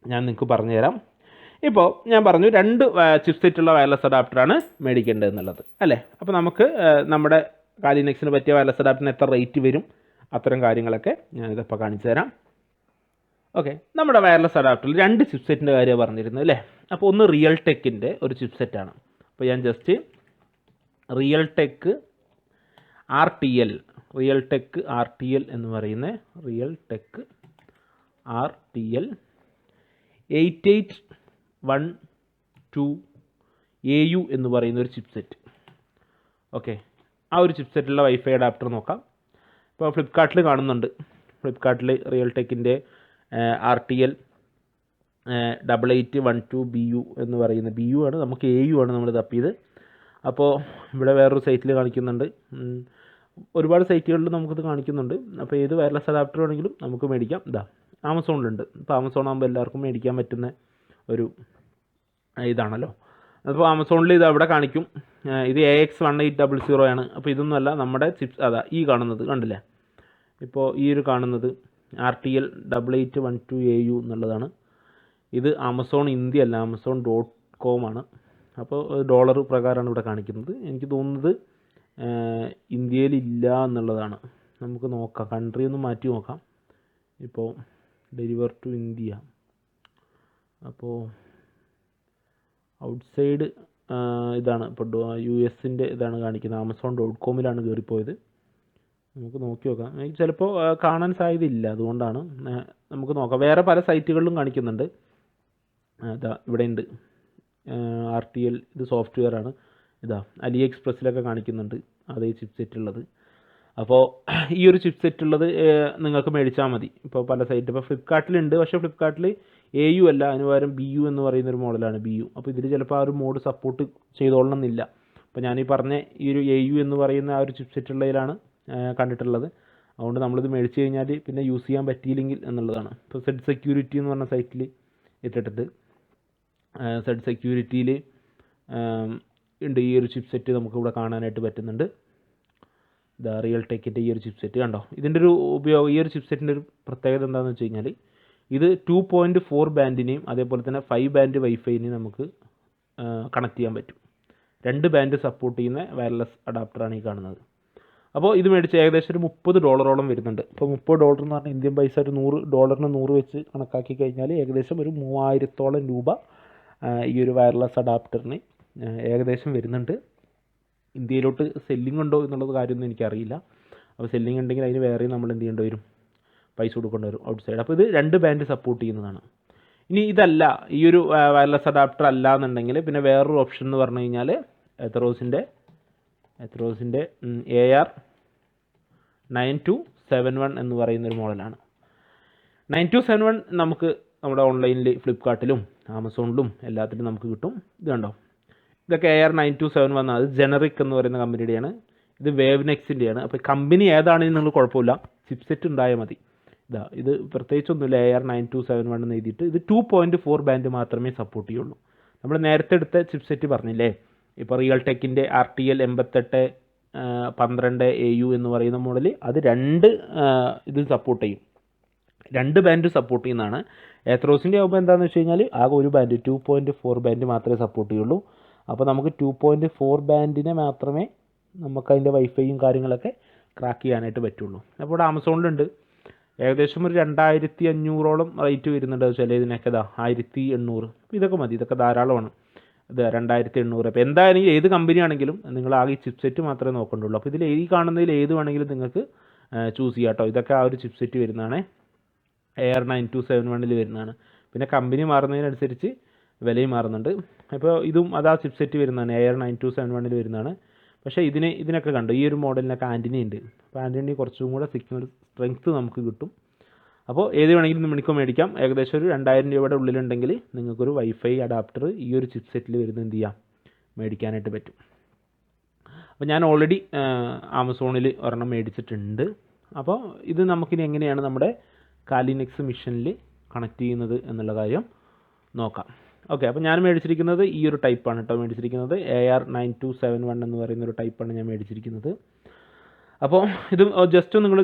ഞാൻ നിങ്ങൾക്ക് പറഞ്ഞുതരാം. ഇപ്പോൾ ഞാൻ പറഞ്ഞു 2 ചിപ്പ് സെറ്റുള്ള വയർലെസ് അഡാപ്റ്ററാണ് മേടിക്കേണ്ടത് എന്നുള്ളത് അല്ലേ. അപ്പോൾ നമുക്ക് നമ്മുടെ കാലി നെക്സിന് പറ്റിയ വയർലെസ് അഡാപ്റ്ററിന് എത്ര റേറ്റ് വരും, അത്തരം കാര്യങ്ങളൊക്കെ ഞാനിതിപ്പോൾ കാണിച്ചു തരാം. ഓക്കെ, നമ്മുടെ വയർലെസ് അഡാപ്റ്ററിൽ 2 ചിപ്പ് സെറ്റിൻ്റെ കാര്യമാണ് പറഞ്ഞിരുന്നത് അല്ലേ. അപ്പോൾ ഒന്ന് റിയൽ ടെക്കിൻ്റെ ഒരു ചിപ്പ് സെറ്റാണ്. അപ്പോൾ ഞാൻ ജസ്റ്റ് റിയൽ ടെക്ക് RTL എന്ന് പറയുന്ന റിയൽ ടെക്ക് RTL 8812AU എന്ന് പറയുന്ന ഒരു ചിപ്പ് സെറ്റ്. ഓക്കെ, ആ ഒരു ചിപ്പ് സെറ്റിലുള്ള വൈഫൈ അഡാപ്റ്റർ നോക്കാം. ഇപ്പോൾ ഫ്ലിപ്കാർട്ടിൽ കാണുന്നുണ്ട്. ഫ്ലിപ്കാർട്ടിൽ റിയൽ ടെക്കിൻ്റെ RTL 8812BU എന്ന് പറയുന്ന BU ആണ്, നമുക്ക് AU ആണ് നമ്മൾ തപ്പിയത്. അപ്പോൾ ഇവിടെ വേറൊരു സൈറ്റിൽ കാണിക്കുന്നുണ്ട്, ഒരുപാട് സൈറ്റുകളിൽ നമുക്കിത് കാണിക്കുന്നുണ്ട്. അപ്പോൾ ഏത് വയർലെസ് അഡാപ്റ്റർ ആണെങ്കിലും നമുക്ക് മേടിക്കാം. ആമസോണിലുണ്ട്. ഇപ്പോൾ ആമസോൺ ആകുമ്പോൾ എല്ലാവർക്കും മേടിക്കാൻ പറ്റുന്ന ഒരു ഇതാണല്ലോ. അപ്പോൾ ആമസോണിൽ ഇത് അവിടെ കാണിക്കും. ഇത് AX1800 ആണ്. അപ്പോൾ ഇതൊന്നുമല്ല നമ്മുടെ ചിപ്സ്, ഈ കാണുന്നത് കണ്ടില്ലേ, ഇപ്പോൾ ഈ ഒരു കാണുന്നത് RTL 8812AU എന്നുള്ളതാണ്. ഇത് ആമസോൺ ഇന്ത്യ അല്ല, amazon.com ആണ്. അപ്പോൾ ഡോളർ പ്രകാരമാണ് ഇവിടെ കാണിക്കുന്നത്. എനിക്ക് തോന്നുന്നത് ഇന്ത്യയിലില്ല എന്നുള്ളതാണ്. നമുക്ക് നോക്കാം, കൺട്രി ഒന്ന് മാറ്റി നോക്കാം. ഇപ്പോൾ ഡെലിവർ ടു ഇന്ത്യ, അപ്പോൾ ഔട്ട്സൈഡ് ഇതാണ് ഇപ്പോൾ US-ൻ്റെ ഇതാണ് കാണിക്കുന്നത്. amazon.com-ലാണ് കയറിപ്പോയത്. നമുക്ക് നോക്കി നോക്കാം. എനിക്ക് ചിലപ്പോൾ കാണാൻ സാധ്യതയില്ല, അതുകൊണ്ടാണ്. നമുക്ക് നോക്കാം. വേറെ പല സൈറ്റുകളിലും കാണിക്കുന്നുണ്ട്. ഇതാ ഇവിടെ ഉണ്ട് RTL, ഇത് സോഫ്റ്റ്വെയർ ആണ്. ഇതാ AliExpress-ലൊക്കെ കാണിക്കുന്നുണ്ട് അതേ ചിപ്സെറ്റ് ഉള്ളത്. അപ്പോൾ ഈ ഒരു ചിപ്സെറ്റ് ഉള്ളത് നിങ്ങൾക്ക് മേടിച്ചാൽ മതി. ഇപ്പോൾ പല സൈറ്റ്, ഇപ്പോൾ ഫ്ലിപ്കാർട്ടിലുണ്ട്, പക്ഷേ ഫ്ലിപ്കാർട്ടിൽ AU അല്ല, അതിന് പകരം BU എന്ന് പറയുന്നൊരു മോഡലാണ് BU. അപ്പോൾ ഇതിൽ ചിലപ്പോൾ ആ ഒരു മോഡ് സപ്പോർട്ട് ചെയ്തോളണമെന്നില്ല. അപ്പോൾ ഞാനീ പറഞ്ഞ ഈ ഒരു AU എന്ന് പറയുന്ന ആ ഒരു ചിപ്സെറ്റ് ഉള്ളതിലാണ് കണ്ടിട്ടുള്ളത്. അതുകൊണ്ട് നമ്മളിത് മേടിച്ച് കഴിഞ്ഞാൽ പിന്നെ യൂസ് ചെയ്യാൻ പറ്റിയില്ലെങ്കിൽ എന്നുള്ളതാണ്. ഇപ്പോൾ സെഡ് സെക്യൂരിറ്റി എന്ന് പറഞ്ഞ സൈറ്റിൽ ഇട്ടിട്ടുണ്ട്. സെഡ് സെക്യൂരിറ്റിയിൽ ഉണ്ട് ഈ ഒരു ചിപ്സെറ്റ് നമുക്കിവിടെ കാണാനായിട്ട് പറ്റുന്നുണ്ട്. ദ റിയൽ ടെക്കിൻ്റെ ഈ ഒരു ചിപ്സെറ്റ് കണ്ടോ. ഇതിൻ്റെ ഒരു ഉപയോഗം, ഈ ഒരു ചിപ്സെറ്റിൻ്റെ ഒരു പ്രത്യേകത എന്താണെന്ന് വെച്ച് കഴിഞ്ഞാൽ ഇത് 2.4 ബാൻഡിനെയും അതേപോലെ തന്നെ 5 ബാൻഡ് വൈഫൈനെയും നമുക്ക് കണക്ട് ചെയ്യാൻ പറ്റും. 2 ബാൻഡ് സപ്പോർട്ട് ചെയ്യുന്ന വയർലെസ് അഡാപ്റ്ററാണ് ഈ കാണുന്നത്. അപ്പോൾ ഇത് മേടിച്ച് ഏകദേശം ഒരു $30 വരുന്നുണ്ട്. ഇപ്പോൾ $30 എന്ന് പറഞ്ഞാൽ ഇന്ത്യൻ പൈസ ഒരു $100 വെച്ച് കണക്കാക്കി കഴിഞ്ഞാൽ ഏകദേശം ഒരു 3000-ഓളം രൂപ ഈ ഒരു വയർലെസ് അഡാപ്റ്ററിന് ഏകദേശം വരുന്നുണ്ട്. ഇന്ത്യയിലോട്ട് സെല്ലിംഗ് ഉണ്ടോ എന്നുള്ളത് കാര്യമൊന്നും എനിക്കറിയില്ല. അപ്പോൾ സെല്ലിംഗ് ഉണ്ടെങ്കിൽ അതിന് വേറെ നമ്മൾ എന്ത് ചെയ്യേണ്ടി വരും, പൈസ കൊടുക്കേണ്ടി വരും ഔട്ട്സൈഡ്. അപ്പോൾ ഇത് 2 ബാൻഡ് സപ്പോർട്ട് ചെയ്യുന്നതാണ്. ഇനി ഇതല്ല, ഈ ഒരു വയർലെസ് അഡാപ്റ്റർ അല്ല എന്നുണ്ടെങ്കിൽ പിന്നെ വേറൊരു ഓപ്ഷൻ എന്ന് പറഞ്ഞു കഴിഞ്ഞാൽ എത്രോസിൻ്റെ AR9271 എന്ന് പറയുന്നൊരു മോഡലാണ്. 9271 നമുക്ക് നമ്മുടെ ഓൺലൈനിൽ ഫ്ലിപ്കാർട്ടിലും ആമസോണിലും എല്ലാത്തിലും നമുക്ക് കിട്ടും. ഇത് കണ്ടോ, ഇതൊക്കെ AR9271 അത് ജനറിക് എന്ന് പറയുന്ന കമ്പനിയുടെയാണ്. ഇത് വേവ്നെക്സിൻ്റെയാണ്. അപ്പോൾ കമ്പനി ഏതാണെന്ന് നിങ്ങൾ കുഴപ്പമില്ല, ചിപ്സെറ്റ് ഉണ്ടായാൽ മതി. ഇത് പ്രത്യേകിച്ചൊന്നുമില്ല, AR9271 എന്ന് എഴുതിയിട്ട്. ഇത് 2.4 ബാൻഡ് മാത്രമേ സപ്പോർട്ട് ചെയ്യുള്ളൂ. നമ്മൾ നേരത്തെ എടുത്ത ചിപ്സെറ്റ് പറഞ്ഞില്ലേ, ഇപ്പോൾ റിയൽ ടെക്കിൻ്റെ RTL 8812AU എന്ന് പറയുന്ന മോഡൽ, അത് 2 ഇത് സപ്പോർട്ട് ചെയ്യും, 2 ബാൻഡ് സപ്പോർട്ട് ചെയ്യുന്നതാണ്. എത്രോസിൻ്റെ ആകുമ്പോൾ എന്താണെന്ന് വെച്ച് കഴിഞ്ഞാൽ ആകെ ഒരു ബാൻഡ് 2.4 ബാൻഡ് മാത്രമേ സപ്പോർട്ട് ചെയ്യുള്ളൂ. അപ്പോൾ നമുക്ക് 2.4 ബാൻഡിനെ മാത്രമേ നമുക്ക് അതിൻ്റെ വൈഫൈയും കാര്യങ്ങളൊക്കെ ക്രാക്ക് ചെയ്യാനായിട്ട് പറ്റുള്ളൂ. അപ്പോൾ ഇവിടെ ആമസോണിലുണ്ട് ഏകദേശം ഒരു 2500-ഓളം റേറ്റ് വരുന്നുണ്ട്. ചില ഇതിനൊക്കെ 1800. അപ്പോൾ ഇതൊക്കെ മതി, ഇതൊക്കെ ധാരാളമാണ്. ഇത് 2800. അപ്പോൾ എന്തായാലും ഏത് കമ്പനി ആണെങ്കിലും നിങ്ങൾ ആകെ ഈ ചിപ്സെറ്റ് മാത്രമേ നോക്കേണ്ടുള്ളൂ. അപ്പോൾ ഇതിൽ ഈ കാണുന്നതിൽ ഏത് വേണമെങ്കിലും നിങ്ങൾക്ക് ചൂസ് ചെയ്യാം കേട്ടോ. ഇതൊക്കെ ആ ഒരു ചിപ്സെറ്റ് വരുന്നതാണ്, AR9271 വരുന്നതാണ്. പിന്നെ കമ്പനി മാറുന്നതിനനുസരിച്ച് വിലയും മാറുന്നുണ്ട്. അപ്പോൾ ഇതും അതാ ചിപ്സെറ്റ് വരുന്നതാണ്, AR9271 വരുന്നതാണ്. പക്ഷേ ഇതിനൊക്കെ കണ്ടു, ഈ ഒരു മോഡലിനൊക്കെ ആൻറ്റിന ഉണ്ട്. അപ്പോൾ ആൻറ്റിന കുറച്ചും കൂടെ സിഗ്നൽ സ്ട്രെങ്ത്ത് നമുക്ക് കിട്ടും. അപ്പോൾ ഏത് വേണമെങ്കിലും നിങ്ങൾക്ക് മേടിക്കാം. ഏകദേശം ഒരു 2000 രൂപയുടെ ഉള്ളിലുണ്ടെങ്കിൽ നിങ്ങൾക്കൊരു വൈഫൈ അഡാപ്റ്റർ ഈ ഒരു ചിപ്സെറ്റിൽ വരുന്ന എന്ത് ചെയ്യാം, മേടിക്കാനായിട്ട് പറ്റും. അപ്പോൾ ഞാൻ ഓൾറെഡി ആമസോണിൽ ഒരെണ്ണം മേടിച്ചിട്ടുണ്ട്. അപ്പോൾ ഇത് നമുക്കിനി എങ്ങനെയാണ് നമ്മുടെ കാലിനെക്സ് മിഷനിൽ കണക്ട് ചെയ്യുന്നത് എന്നുള്ള കാര്യം നോക്കാം. ഓക്കെ, അപ്പോൾ ഞാൻ മേടിച്ചിരിക്കുന്നത് ഈ ഒരു ടൈപ്പാണ് കേട്ടോ മേടിച്ചിരിക്കുന്നത്. AR9271 എന്ന് പറയുന്നൊരു ടൈപ്പാണ് ഞാൻ മേടിച്ചിരിക്കുന്നത്. അപ്പോൾ ഇത് നിങ്ങൾ ജസ്റ്റ്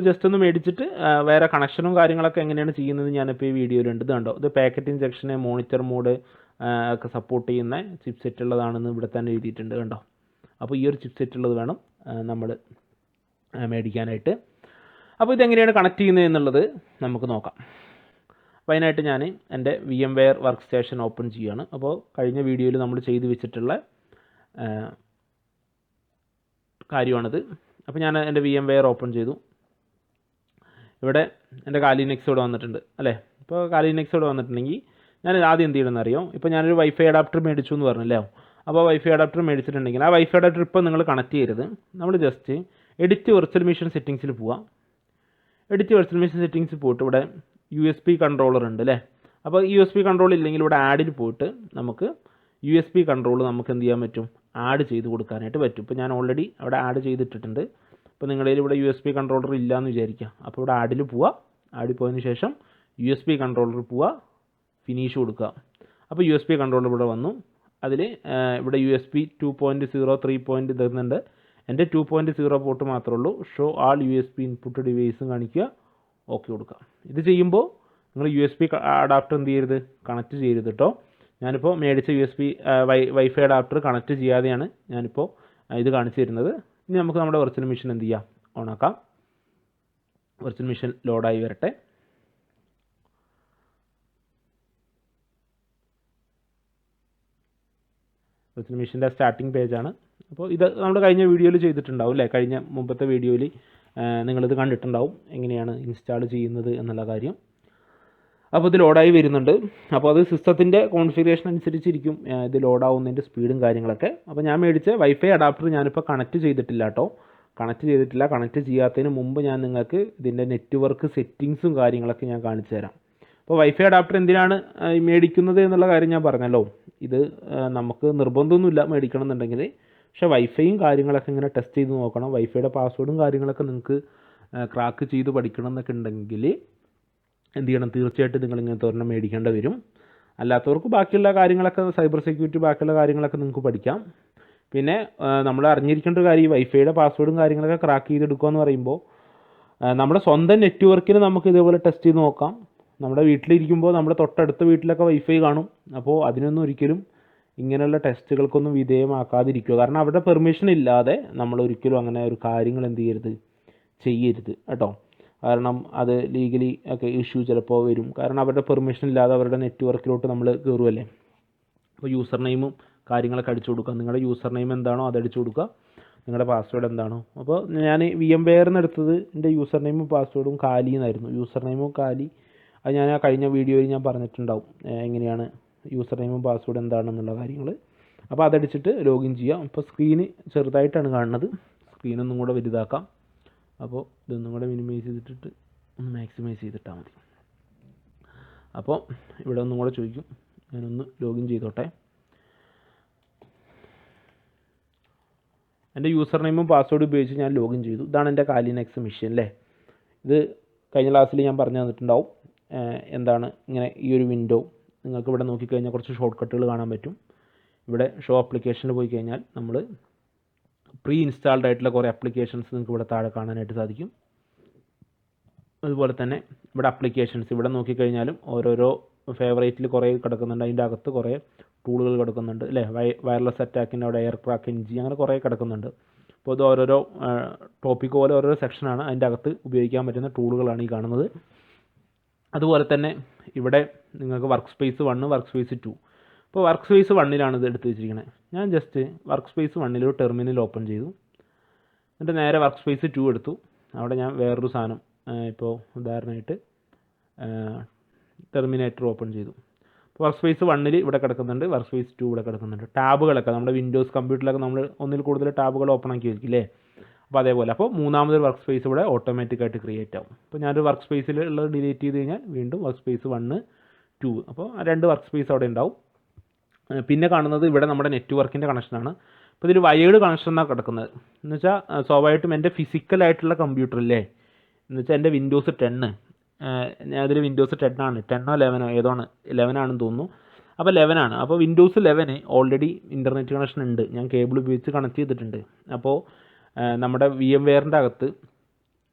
ഒന്ന് മേടിച്ചിട്ട് വേറെ കണക്ഷനും കാര്യങ്ങളൊക്കെ എങ്ങനെയാണ് ചെയ്യുന്നത് ഞാനിപ്പോൾ ഈ വീഡിയോയിലുണ്ട്. ഇത് കണ്ടോ, ഇത് പാക്കറ്റ് ഇൻജെക്ഷന്, മോണിറ്റർ മോഡ് ഒക്കെ സപ്പോർട്ട് ചെയ്യുന്ന ചിപ്സെറ്റ് ഉള്ളതാണെന്ന് ഇവിടെ തന്നെ എഴുതിയിട്ടുണ്ട് കണ്ടോ. അപ്പോൾ ഈ ഒരു ചിപ്സെറ്റ് ഉള്ളത് വേണം നമ്മൾ മേടിക്കാനായിട്ട്. അപ്പോൾ ഇതെങ്ങനെയാണ് കണക്ട് ചെയ്യുന്നത് എന്നുള്ളത് നമുക്ക് നോക്കാം. അപ്പോൾ അതിനായിട്ട് ഞാൻ എൻ്റെ VMware വർക്ക് സ്റ്റേഷൻ ഓപ്പൺ ചെയ്യുകയാണ്. അപ്പോൾ കഴിഞ്ഞ വീഡിയോയിൽ നമ്മൾ ചെയ്ത് വെച്ചിട്ടുള്ള കാര്യമാണിത്. അപ്പോൾ ഞാൻ എൻ്റെ VMware ഓപ്പൺ ചെയ്തു. ഇവിടെ എൻ്റെ കാലിനെക്സ് ഇവിടെ വന്നിട്ടുണ്ട് അല്ലേ. ഇപ്പോൾ കാലിനെക്സ് ഇവിടെ വന്നിട്ടുണ്ടെങ്കിൽ ഞാൻ ആദ്യം എന്ത് ചെയ്യണമെന്ന് അറിയാം. ഇപ്പോൾ ഞാനൊരു വൈഫൈ അഡാപ്റ്റർ മേടിച്ചു എന്ന് പറഞ്ഞല്ലോ. അപ്പോൾ വൈഫൈ അഡാപ്റ്റർ മേടിച്ചിട്ടുണ്ടെങ്കിൽ ആ വൈഫൈ അഡാപ്റ്റർ ഇപ്പോൾ നിങ്ങൾ കണക്ട് ചെയ്യരുത്. നമ്മൾ ജസ്റ്റ് എഡിറ്റ് വെർച്വൽ മെഷീൻ സെറ്റിങ്സിൽ പോവാം. എഡിറ്റ് വെർച്വൽ മെഷീൻ സെറ്റിങ്സിൽ പോയിട്ട് ഇവിടെ USB കൺട്രോളർ ഉണ്ട് അല്ലേ. അപ്പോൾ USB കൺട്രോൾ ഇല്ലെങ്കിൽ ഇവിടെ ആഡിൽ പോയിട്ട് നമുക്ക് USB കൺട്രോൾ നമുക്ക് എന്ത് ചെയ്യാൻ പറ്റും, ആഡ് ചെയ്ത് കൊടുക്കാനായിട്ട് പറ്റും. ഇപ്പോൾ ഞാൻ ഓൾറെഡി അവിടെ ആഡ് ചെയ്തിട്ടിട്ടുണ്ട്. അപ്പോൾ നിങ്ങളിൽ ഇവിടെ USB കൺട്രോളർ ഇല്ലയെന്ന് വിചാരിക്കുക. അപ്പോൾ ഇവിടെ ആഡിൽ പോവുക, ആഡിൽ പോയതിന് ശേഷം USB കൺട്രോളർ പോവുക, ഫിനിഷ് കൊടുക്കുക. അപ്പോൾ USB കൺട്രോളർ ഇവിടെ വന്നു. അതിൽ ഇവിടെ USB 2.0 3 തരുന്നുണ്ട്. എൻ്റെ 2.0 പോർട്ട് മാത്രമേ ഉള്ളൂ. ഷോ ആൾ USB ഇൻപുട്ട് ഡിവൈസും കാണിക്കുക, ഓക്കെ കൊടുക്കുക. ഇത് ചെയ്യുമ്പോൾ നിങ്ങൾ USB അഡാപ്റ്റർ എന്ത് ചെയ്യരുത്, കണക്റ്റ് ചെയ്യരുത് കേട്ടോ. ഞാനിപ്പോൾ മേടിച്ച USB വൈഫൈ അഡാപ്റ്റർ കണക്റ്റ് ചെയ്യാതെയാണ് ഞാനിപ്പോൾ ഇത് കാണിച്ചു തരുന്നത്. ഇനി നമുക്ക് നമ്മുടെ വെർച്വൽ മെഷീൻ എന്ത് ചെയ്യാം, ഓണാക്കാം. വെർച്വൽ മെഷീൻ ലോഡായി വരട്ടെ. വെർച്വൽ മെഷീൻ്റെ സ്റ്റാർട്ടിംഗ് പേജാണ്. അപ്പോൾ ഇത് നമ്മൾ കഴിഞ്ഞ വീഡിയോയിൽ ചെയ്തിട്ടുണ്ടാവും അല്ലേ, കഴിഞ്ഞ മുമ്പത്തെ വീഡിയോയിൽ നിങ്ങളിത് കണ്ടിട്ടുണ്ടാവും എങ്ങനെയാണ് ഇൻസ്റ്റാൾ ചെയ്യുന്നത് എന്നുള്ള കാര്യം. അപ്പോൾ ഇത് ലോഡായി വരുന്നുണ്ട്. അപ്പോൾ അത് സിസ്റ്റത്തിൻ്റെ കോൺഫിഗറേഷൻ അനുസരിച്ചിരിക്കും ഇത് ലോഡാവുന്നതിൻ്റെ സ്പീഡും കാര്യങ്ങളൊക്കെ. അപ്പോൾ ഞാൻ മേടിച്ച വൈഫൈ അഡാപ്റ്റർ ഞാനിപ്പോൾ കണക്റ്റ് ചെയ്തിട്ടില്ല കേട്ടോ, കണക്റ്റ് ചെയ്യാത്തതിന് മുമ്പ് ഞാൻ നിങ്ങൾക്ക് ഇതിൻ്റെ നെറ്റ്വർക്ക് സെറ്റിങ്സും കാര്യങ്ങളൊക്കെ ഞാൻ കാണിച്ചു തരാം. അപ്പോൾ വൈഫൈ അഡാപ്റ്റർ എന്തിനാണ് മേടിക്കുന്നത് എന്നുള്ള കാര്യം ഞാൻ പറഞ്ഞല്ലോ. ഇത് നമുക്ക് നിർബന്ധമൊന്നുമില്ല മേടിക്കണം എന്നുണ്ടെങ്കിൽ, പക്ഷേ വൈഫൈയും കാര്യങ്ങളൊക്കെ ഇങ്ങനെ ടെസ്റ്റ് ചെയ്ത് നോക്കണം. വൈഫൈയുടെ പാസ്വേഡും കാര്യങ്ങളൊക്കെ നിങ്ങൾക്ക് ക്രാക്ക് ചെയ്ത് പഠിക്കണം എന്നൊക്കെ ഉണ്ടെങ്കിൽ എന്ത് ചെയ്യണം, തീർച്ചയായിട്ടും നിങ്ങൾ ഇങ്ങനത്തെ ഒരെണ്ണം മേടിക്കേണ്ടി വരും. അല്ലാത്തവർക്ക് ബാക്കിയുള്ള കാര്യങ്ങളൊക്കെ സൈബർ സെക്യൂരിറ്റി ബാക്കിയുള്ള കാര്യങ്ങളൊക്കെ നിങ്ങൾക്ക് പഠിക്കാം. പിന്നെ നമ്മൾ അറിഞ്ഞിരിക്കേണ്ട ഒരു കാര്യം, ഈ വൈഫൈയുടെ പാസ്വേഡും കാര്യങ്ങളൊക്കെ ക്രാക്ക് ചെയ്തെടുക്കുക എന്ന് പറയുമ്പോൾ നമ്മുടെ സ്വന്തം നെറ്റ്വർക്കിന് നമുക്ക് ഇതേപോലെ ടെസ്റ്റ് ചെയ്ത് നോക്കാം. നമ്മുടെ വീട്ടിലിരിക്കുമ്പോൾ നമ്മുടെ തൊട്ടടുത്ത വീട്ടിലൊക്കെ വൈഫൈ കാണും. അപ്പോൾ അതിനൊന്നും ഒരിക്കലും ഇങ്ങനെയുള്ള ടെസ്റ്റുകൾക്കൊന്നും വിധേയമാക്കാതിരിക്കുക. കാരണം അവരുടെ പെർമിഷൻ ഇല്ലാതെ നമ്മൾ ഒരിക്കലും അങ്ങനെ ഒരു കാര്യങ്ങൾ എന്ത് ചെയ്യരുത് കേട്ടോ. കാരണം അത് ലീഗലി ഒക്കെ ഇഷ്യൂ ചിലപ്പോൾ വരും. കാരണം അവരുടെ പെർമിഷൻ ഇല്ലാതെ അവരുടെ നെറ്റ്വർക്കിലോട്ട് നമ്മൾ കയറുമല്ലേ. അപ്പോൾ യൂസർ നെയിമും കാര്യങ്ങളൊക്കെ അടിച്ചു കൊടുക്കുക. നിങ്ങളുടെ യൂസർ നെയിം എന്താണോ അത് അടിച്ചു കൊടുക്കുക, നിങ്ങളുടെ പാസ്വേഡ് എന്താണോ. അപ്പോൾ ഞാൻ VMware നിന്ന് എടുത്തത് എൻ്റെ യൂസർ നെയിമും പാസ്വേഡും കാലി എന്നായിരുന്നു. യൂസർ നെയിമും കാലി, അത് ഞാൻ ആ കഴിഞ്ഞ വീഡിയോയിൽ ഞാൻ പറഞ്ഞിട്ടുണ്ടാവും എങ്ങനെയാണ് യൂസർ നെയിമും പാസ്വേഡ് എന്താണെന്നുള്ള കാര്യങ്ങൾ. അപ്പോൾ അതടിച്ചിട്ട് ലോഗിൻ ചെയ്യാം. ഇപ്പോൾ സ്ക്രീന് ചെറുതായിട്ടാണ് കാണുന്നത്, സ്ക്രീനൊന്നും കൂടെ വലുതാക്കാം. അപ്പോൾ ഇതൊന്നും കൂടെ മിനിമൈസ് ചെയ്തിട്ട് ഒന്ന് മാക്സിമൈസ് ചെയ്തിട്ടാൽ മതി. അപ്പോൾ ഇവിടെ ഒന്നും കൂടെ ചോദിക്കും, ഞാനൊന്ന് ലോഗിൻ ചെയ്തോട്ടെ. എൻ്റെ യൂസർ നെയിമും പാസ്വേഡ് ഉപയോഗിച്ച് ഞാൻ ലോഗിൻ ചെയ്തു. ഇതാണ് എൻ്റെ കാലിനെക്സ് മെഷീൻ അല്ലേ. ഇത് കഴിഞ്ഞ ക്ലാസ്സിൽ ഞാൻ പറഞ്ഞു തന്നിട്ടുണ്ടാവും എന്താണ് ഇങ്ങനെ ഈ ഒരു വിൻഡോ. നിങ്ങൾക്ക് ഇവിടെ നോക്കിക്കഴിഞ്ഞാൽ കുറച്ച് ഷോർട്ട് കട്ടുകൾ കാണാൻ പറ്റും. ഇവിടെ ഷോ ആപ്ലിക്കേഷനിൽ പോയി കഴിഞ്ഞാൽ നമ്മൾ പ്രീ ഇൻസ്റ്റാൾഡ് ആയിട്ടുള്ള കുറേ ആപ്ലിക്കേഷൻസ് നിങ്ങൾക്ക് ഇവിടെ താഴെ കാണാനായിട്ട് സാധിക്കും. അതുപോലെ തന്നെ ഇവിടെ ആപ്ലിക്കേഷൻസ് ഇവിടെ നോക്കിക്കഴിഞ്ഞാലും ഓരോരോ ഫേവറേറ്റിൽ കുറേ കിടക്കുന്നുണ്ട്. അതിൻ്റെ അകത്ത് കുറേ ടൂളുകൾ കിടക്കുന്നുണ്ട് അല്ലേ. വയർലെസ് അറ്റാക്കിൻ്റെ അവിടെ എയർ ക്രാക്ക് NG അങ്ങനെ കുറേ കിടക്കുന്നുണ്ട്. അപ്പോൾ ഇത് ഓരോരോ ടോപ്പിക് പോലെ ഓരോരോ സെക്ഷനാണ്. അതിൻ്റെ അകത്ത് ഉപയോഗിക്കാൻ പറ്റുന്ന ടൂളുകളാണ് ഈ കാണുന്നത്. അതുപോലെ തന്നെ ഇവിടെ നിങ്ങൾക്ക് വർക്ക് സ്പേസ് 1, വർക്ക് സ്പേസ് 2. ഇപ്പോൾ വർക്ക് സ്പേസ് 1ലാണ് ഇത് എടുത്ത് വെച്ചിരിക്കുന്നത്. ഞാൻ ജസ്റ്റ് വർക്ക് സ്പേസ് 1 ഒരു ടെർമിനൽ ഓപ്പൺ ചെയ്തു. എന്നിട്ട് നേരെ വർക്ക് സ്പേസ് 2 എടുത്തു. അവിടെ ഞാൻ വേറൊരു സാധനം ഇപ്പോൾ ഉദാഹരണമായിട്ട് ടെർമിനേറ്റർ ഓപ്പൺ ചെയ്തു. ഇപ്പോൾ വർക്ക് സ്പേസ് 1 ഇവിടെ കിടക്കുന്നുണ്ട്, വർക്ക് സ്പേസ് 2 ഇവിടെ കിടക്കുന്നുണ്ട്. ടാബുകളൊക്കെ നമ്മുടെ വിൻഡോസ് കമ്പ്യൂട്ടറിലൊക്കെ നമ്മൾ ഒന്നിൽ കൂടുതൽ ടാബുകൾ ഓപ്പൺ ആക്കി വെക്കില്ലേ. അപ്പോൾ അതേപോലെ അപ്പോൾ മൂന്നാമതൊരു വർക്ക് സ്പേസ് ഇവിടെ ഓട്ടോമാറ്റിക്കായിട്ട് ക്രിയേറ്റ് ആവും. അപ്പോൾ ഞാനൊരു വർക്ക് സ്പേസിൽ ഉള്ളത് ഡിലീറ്റ് ചെയ്ത് കഴിഞ്ഞാൽ വീണ്ടും വർക്ക് സ്പേസ് 1, 2 അപ്പോൾ 2 വർക്ക് സ്പേസ് അവിടെ ഉണ്ടാവും. പിന്നെ കാണുന്നത് ഇവിടെ നമ്മുടെ നെറ്റ്വർക്കിൻ്റെ കണക്ഷനാണ്. അപ്പോൾ ഇതിൽ വയേർഡ് കണക്ഷനാണ് കിടക്കുന്നത്. എന്ന് വെച്ചാൽ സ്വാഭാവികമായിട്ടും എൻ്റെ ഫിസിക്കലായിട്ടുള്ള കമ്പ്യൂട്ടറില്ലേ, എന്ന് വെച്ചാൽ എൻ്റെ വിൻഡോസ് 10 അതിൽ വിൻഡോസ് 10 ആണ്, 10ഓ 11ഓ ഏതാണ് 11 ആണെന്ന് തോന്നുന്നു. അപ്പോൾ 11 ആണ്. അപ്പോൾ വിൻഡോസ് 11 ഓൾറെഡി ഇൻ്റർനെറ്റ് കണക്ഷൻ ഉണ്ട്, ഞാൻ കേബിൾ ഉപയോഗിച്ച് കണക്ട് ചെയ്തിട്ടുണ്ട്. അപ്പോൾ നമ്മുടെ VMwareൻ്റെ അകത്ത്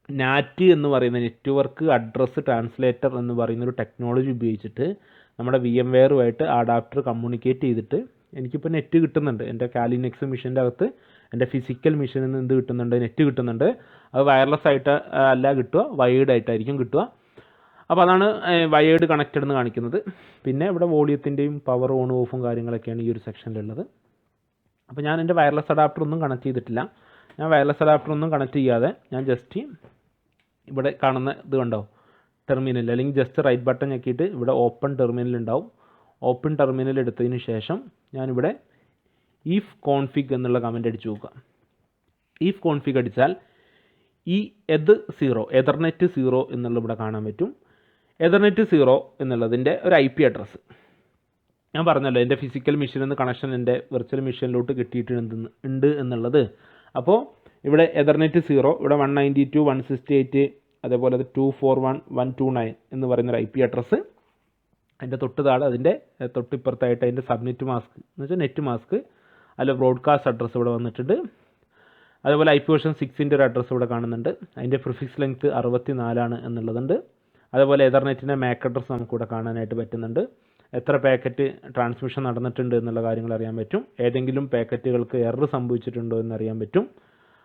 നാറ്റ് എന്ന് പറയുന്ന നെറ്റ്വർക്ക് അഡ്രസ്സ് ട്രാൻസ്ലേറ്റർ എന്ന് പറയുന്നൊരു ടെക്നോളജി ഉപയോഗിച്ചിട്ട് നമ്മുടെ VMwareുമായിട്ട് അഡാപ്റ്റർ കമ്മ്യൂണിക്കേറ്റ് ചെയ്തിട്ട് എനിക്കിപ്പോൾ നെറ്റ് കിട്ടുന്നുണ്ട്. എൻ്റെ കാലിനെക്സ് മെഷീൻ്റെ അകത്ത് എൻ്റെ ഫിസിക്കൽ മെഷീനിൽ നിന്ന് എന്ത് കിട്ടുന്നുണ്ട്, നെറ്റ് കിട്ടുന്നുണ്ട്. അത് വയർലെസ് ആയിട്ട് അല്ല കിട്ടുക, വയേർഡ് ആയിട്ടായിരിക്കും കിട്ടുക. അപ്പോൾ അതാണ് വയേർഡ് കണക്റ്റഡ് എന്ന് കാണിക്കുന്നത്. പിന്നെ ഇവിടെ വോളിയത്തിൻ്റെയും പവർ ഓൺ ഓഫും കാര്യങ്ങളൊക്കെയാണ് ഈ ഒരു സെക്ഷനിലുള്ളത്. അപ്പോൾ ഞാൻ എൻ്റെ വയർലെസ് അഡാപ്റ്റർ ഒന്നും കണക്ട് ചെയ്തിട്ടില്ല. ഞാൻ വയർലെസ് അഡാപ്റ്റർ ഒന്നും കണക്ട് ചെയ്യാതെ ഞാൻ ജസ്റ്റ് ഇവിടെ കാണുന്ന ഇത് കണ്ടോ ടെർമിനൽ, അല്ലെങ്കിൽ ജസ്റ്റ് റൈറ്റ് ബട്ടൺ ഞെക്കിയിട്ട് ഇവിടെ ഓപ്പൺ ടെർമിനൽ ഉണ്ടാവും. ഓപ്പൺ ടെർമിനൽ എടുത്തതിന് ശേഷം ഞാനിവിടെ ഈഫ് കോൺഫിഗ് എന്നുള്ള കമൻറ്റ് അടിച്ചു നോക്കുക. ഈഫ് കോൺഫിഗ് അടിച്ചാൽ ഈ എതർനെറ്റ് 0 എന്നുള്ള ഇവിടെ കാണാൻ പറ്റും. എതർനെറ്റ് 0 എന്നുള്ളതിൻ്റെ ഒരു IP അഡ്രസ്സ് ഞാൻ പറഞ്ഞല്ലോ, എൻ്റെ ഫിസിക്കൽ മെഷീനിൽ നിന്ന് കണക്ഷൻ എൻ്റെ വെർച്വൽ മെഷീനിലോട്ട് കിട്ടിയിട്ടുണ്ട് എന്നുള്ളത്. അപ്പോൾ ഇവിടെ എതർനെറ്റ് 0 ഇവിടെ 192.168 അതേപോലെ 241.129 എന്ന് പറയുന്നൊരു IP അഡ്രസ്സ്. അതിൻ്റെ തൊട്ട് താഴെ അതിൻ്റെ തൊട്ടിപ്പുറത്തായിട്ട് അതിൻ്റെ സബ്നെറ്റ് മാസ്ക് എന്ന് വെച്ചാൽ നെറ്റ് മാസ്ക് അല്ല ബ്രോഡ്കാസ്റ്റ് അഡ്രസ്സ് ഇവിടെ വന്നിട്ടുണ്ട്. അതുപോലെ IP version 6ൻ്റെ ഒരു അഡ്രസ്സ് ഇവിടെ കാണുന്നുണ്ട്. അതിൻ്റെ പ്രിഫിക്സ് ലെങ്ത് 64 എന്നുള്ളതുണ്ട്. അതുപോലെ എതർനെറ്റിൻ്റെ MAC അഡ്രസ്സ് നമുക്കിവിടെ കാണാനായിട്ട് പറ്റുന്നുണ്ട്. എത്ര പാക്കറ്റ് ട്രാൻസ്മിഷൻ നടന്നിട്ടുണ്ട് എന്നുള്ള കാര്യങ്ങൾ അറിയാൻ പറ്റും. ഏതെങ്കിലും പാക്കറ്റുകൾക്ക് എറർ സംഭവിച്ചിട്ടുണ്ടോ എന്നറിയാൻ പറ്റും.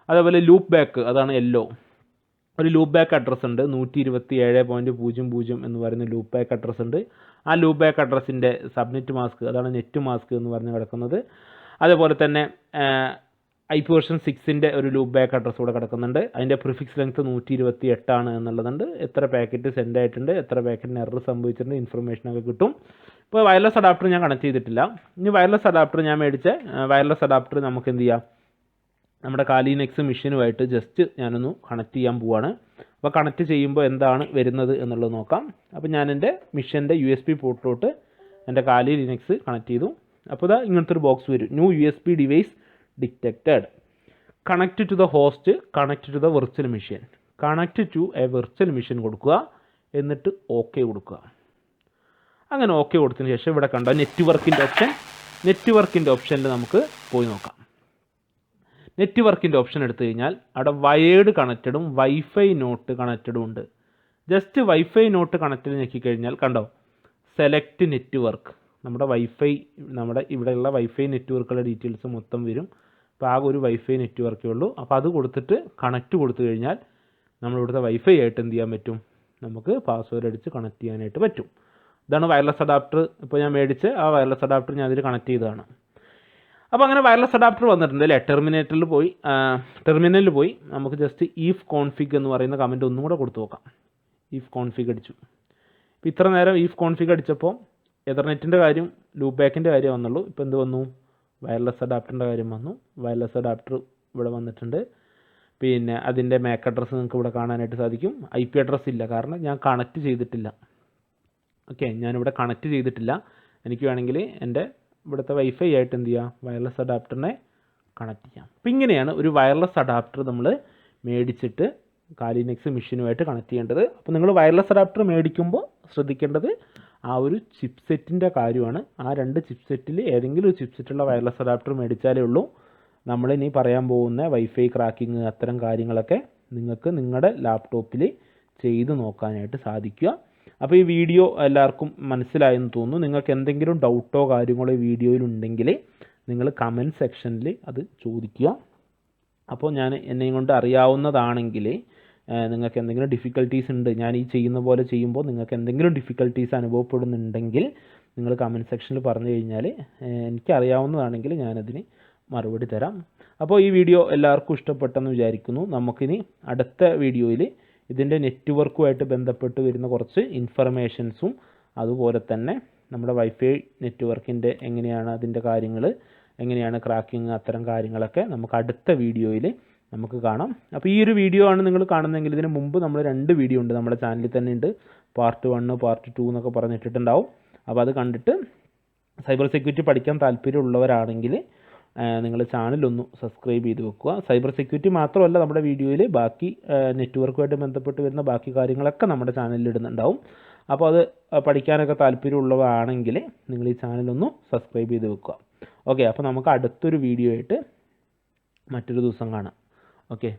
അതുപോലെ ലൂപ്പ് ബാക്ക്, അതാണ് യെല്ലോ, ഒരു ലൂപ്പ് ബാക്ക് അഡ്രസ്സ് ഉണ്ട്. 127.00 എന്ന് പറയുന്ന ലൂപ്പ് ബാക്ക് അഡ്രസ്സ് ഉണ്ട്. ആ ലൂപ്പ് ബാക്ക് അഡ്രസ്സിൻ്റെ സബ്നെറ്റ് മാസ്ക്, അതാണ് നെറ്റ് മാസ്ക് എന്ന് പറഞ്ഞ് കിടക്കുന്നത്. അതുപോലെ തന്നെ IP version 6ൻ്റെ ഒരു ലൂപ്പ് ബാക്ക് അഡ്രസ്സ് ഇവിടെ കിടക്കുന്നുണ്ട്. അതിൻ്റെ പ്രിഫിക്സ് ലെങ്ത് 128 എന്നുള്ളതുണ്ട്. എത്ര പാക്കറ്റ് സെൻഡ് ആയിട്ടുണ്ട്, എത്ര പാക്കറ്റിന് എറർ സംഭവിച്ചിട്ടുണ്ട്, ഇൻഫർമേഷനൊക്കെ കിട്ടും. ഇപ്പോൾ വയർലെസ് അഡാപ്റ്റർ ഞാൻ കണക്ട് ചെയ്തിട്ടില്ല. ഇനി വയർലെസ് അഡാപ്റ്റർ ഞാൻ മേടിച്ച വയർലെസ് അഡാപ്റ്റർ നമുക്ക് എന്ത് ചെയ്യാം, നമ്മുടെ കാലിനെക്സ് മെഷീനുമായിട്ട് ജസ്റ്റ് ഞാനൊന്ന് കണക്ട് ചെയ്യാൻ പോവാണ്. അപ്പോൾ കണക്ട് ചെയ്യുമ്പോൾ എന്താണ് വരുന്നത് എന്നുള്ളത് നോക്കാം. അപ്പോൾ ഞാൻ എൻ്റെ മിഷൻ്റെ USB പോർട്ടിലോട്ട് എൻ്റെ കാലി ലിനക്സ് കണക്ട് ചെയ്തു. അപ്പോൾ ഇതാ ഇങ്ങനത്തെ ഒരു ബോക്സ് വരും. New USB device detected, connect to the host, connect to the virtual machine, connect to a virtual machine കൊടുക്കുക, എന്നിട്ട് ഓക്കെ കൊടുക്കുക. അങ്ങനെ ഓക്കെ കൊടുത്തതിന് ശേഷം ഇവിടെ കണ്ടോ നെറ്റ്വർക്കിൻ്റെ ഓപ്ഷനിൽ നമുക്ക് പോയി നോക്കാം. നെറ്റ്വർക്കിൻ്റെ ഓപ്ഷൻ എടുത്തു കഴിഞ്ഞാൽ അവിടെ വയേർഡ് കണക്റ്റഡും വൈഫൈ നോട്ട് കണക്റ്റഡും ഉണ്ട്. ജസ്റ്റ് വൈഫൈ നോട്ട് കണക്റ്റഡ് ഞെക്കിക്കഴിഞ്ഞാൽ കണ്ടോ സെലക്ട് നെറ്റ്വർക്ക്, നമ്മുടെ ഇവിടെയുള്ള വൈഫൈ നെറ്റ്വർക്കുകളുടെ ഡീറ്റെയിൽസ് മൊത്തം വരും. അപ്പോൾ ആകെ ഒരു വൈഫൈ നെറ്റ്വർക്കേ ഉള്ളൂ. അപ്പോൾ അത് കൊടുത്തിട്ട് കണക്റ്റ് കൊടുത്തു കഴിഞ്ഞാൽ നമ്മളിവിടുത്തെ വൈഫൈ ആയിട്ട് എന്ത് ചെയ്യാൻ പറ്റും, നമുക്ക് പാസ്വേഡ് അടിച്ച് കണക്ട് ചെയ്യാനായിട്ട് പറ്റും. ഇതാണ് വയർലെസ് അഡാപ്റ്റർ. ഇപ്പോൾ ഞാൻ മേടിച്ച് ആ വയർലെസ് അഡാപ്റ്റർ ഞാൻ അതിൽ കണക്ട് ചെയ്തതാണ്. അപ്പോൾ അങ്ങനെ വയർലെസ് അഡാപ്റ്റർ വന്നിട്ടുണ്ട് അല്ലേ. ടെർമിനലിൽ പോയി നമുക്ക് ജസ്റ്റ് if config എന്ന് പറയുന്ന കമൻറ്റ് ഒന്നും കൂടെ കൊടുത്തു നോക്കാം. if config അടിച്ചു. ഇപ്പോൾ ഇത്ര നേരം if config അടിച്ചപ്പോൾ എതർനെറ്റിൻ്റെ കാര്യം, ലൂപ്പ് ബാക്കിൻ്റെ കാര്യം വന്നുള്ളൂ. ഇപ്പോൾ എന്ത് വന്നു, വയർലെസ് അഡാപ്റ്ററിൻ്റെ കാര്യം വന്നു. വയർലെസ് അഡാപ്റ്റർ ഇവിടെ വന്നിട്ടുണ്ട്. പിന്നെ അതിൻ്റെ MAC അഡ്രസ്സ് നിങ്ങൾക്ക് ഇവിടെ കാണാനായിട്ട് സാധിക്കും. IP അഡ്രസ്സ് ഇല്ല, കാരണം ഞാൻ കണക്ട് ചെയ്തിട്ടില്ല. ഓക്കെ, ഞാനിവിടെ കണക്ട് ചെയ്തിട്ടില്ല. എനിക്ക് വേണമെങ്കിൽ എൻ്റെ ഇവിടുത്തെ വൈഫൈ ആയിട്ട് എന്ത് ചെയ്യാം, വയർലെസ് അഡാപ്റ്ററിനെ കണക്ട് ചെയ്യാം. അപ്പോൾ ഇങ്ങനെയാണ് ഒരു വയർലെസ് അഡാപ്റ്റർ നമ്മൾ മേടിച്ചിട്ട് കാലിനെക്സ് മെഷീനുമായിട്ട് കണക്ട് ചെയ്യേണ്ടത്. അപ്പോൾ നിങ്ങൾ വയർലെസ് അഡാപ്റ്റർ മേടിക്കുമ്പോൾ ശ്രദ്ധിക്കേണ്ടത് ആ ഒരു ചിപ്സെറ്റിൻ്റെ കാര്യമാണ്. ആ 2 ചിപ്സെറ്റിൽ ഏതെങ്കിലും ഒരു ചിപ്സെറ്റുള്ള വയർലെസ് അഡാപ്റ്റർ മേടിച്ചാലേ ഉള്ളൂ നമ്മളിനി പറയാൻ പോകുന്ന വൈഫൈ ക്രാക്കിങ് അത്തരം കാര്യങ്ങളൊക്കെ നിങ്ങൾക്ക് നിങ്ങളുടെ ലാപ്ടോപ്പിൽ ചെയ്ത് നോക്കാനായിട്ട് സാധിക്കുക. അപ്പോൾ ഈ വീഡിയോ എല്ലാവർക്കും മനസ്സിലായെന്ന് തോന്നുന്നു. നിങ്ങൾക്ക് എന്തെങ്കിലും ഡൗട്ടോ കാര്യങ്ങളോ ഈ വീഡിയോയിലുണ്ടെങ്കിൽ നിങ്ങൾ കമൻറ്റ് സെക്ഷനിൽ അത് ചോദിക്കുക. അപ്പോൾ ഞാൻ എന്നെയും കൊണ്ട് അറിയാവുന്നതാണെങ്കിൽ നിങ്ങൾക്ക് എന്തെങ്കിലും ഡിഫിക്കൽട്ടീസ് ഉണ്ട്, ഞാൻ ഈ ചെയ്യുന്ന പോലെ ചെയ്യുമ്പോൾ നിങ്ങൾക്ക് എന്തെങ്കിലും ഡിഫിക്കൽട്ടീസ് അനുഭവപ്പെടുന്നുണ്ടെങ്കിൽ നിങ്ങൾ കമൻറ്റ് സെക്ഷനിൽ പറഞ്ഞു കഴിഞ്ഞാൽ എനിക്കറിയാവുന്നതാണെങ്കിൽ ഞാനതിന് മറുപടി തരാം. അപ്പോൾ ഈ വീഡിയോ എല്ലാവർക്കും ഇഷ്ടപ്പെട്ടെന്ന് വിചാരിക്കുന്നു. നമുക്കിനി അടുത്ത വീഡിയോയിൽ ഇതിൻ്റെ നെറ്റ്വർക്കുമായിട്ട് ബന്ധപ്പെട്ട് വരുന്ന കുറച്ച് ഇൻഫർമേഷൻസും അതുപോലെ തന്നെ നമ്മുടെ വൈഫൈ നെറ്റ്വർക്കിൻ്റെ എങ്ങനെയാണ് അതിൻ്റെ കാര്യങ്ങൾ, എങ്ങനെയാണ് ക്രാക്കിങ്, അത്തരം കാര്യങ്ങളൊക്കെ നമുക്ക് അടുത്ത വീഡിയോയിൽ നമുക്ക് കാണാം. അപ്പോൾ ഈ ഒരു വീഡിയോ ആണ് നിങ്ങൾ കാണുന്നതെങ്കിൽ ഇതിന് മുമ്പ് നമ്മൾ 2 വീഡിയോ ഉണ്ട് നമ്മുടെ ചാനലിൽ തന്നെ ഉണ്ട്. പാർട്ട് 1 പാർട്ട് 2 എന്നൊക്കെ പറഞ്ഞിട്ടുണ്ടാവും. അപ്പോൾ അത് കണ്ടിട്ട് സൈബർ സെക്യൂരിറ്റി പഠിക്കാൻ താല്പര്യമുള്ളവരാണെങ്കിൽ നിങ്ങൾ ചാനലൊന്ന് സബ്സ്ക്രൈബ് ചെയ്ത് വെക്കുക. സൈബർ സെക്യൂരിറ്റി മാത്രമല്ല, നമ്മുടെ വീഡിയോയിൽ ബാക്കി നെറ്റ്വർക്കുമായിട്ട് ബന്ധപ്പെട്ട് വരുന്ന ബാക്കി കാര്യങ്ങളൊക്കെ നമ്മുടെ ചാനലിൽ ഇടുന്നുണ്ടാവും. അപ്പോൾ അത് പഠിക്കാനൊക്കെ താല്പര്യമുള്ളവരാണെങ്കിൽ നിങ്ങൾ ഈ ചാനലൊന്ന് സബ്സ്ക്രൈബ് ചെയ്ത് വെക്കുക. ഓക്കെ, അപ്പോൾ നമുക്ക് അടുത്തൊരു വീഡിയോ ആയിട്ട് മറ്റൊരു ദിവസം കാണാം. ഓക്കെ.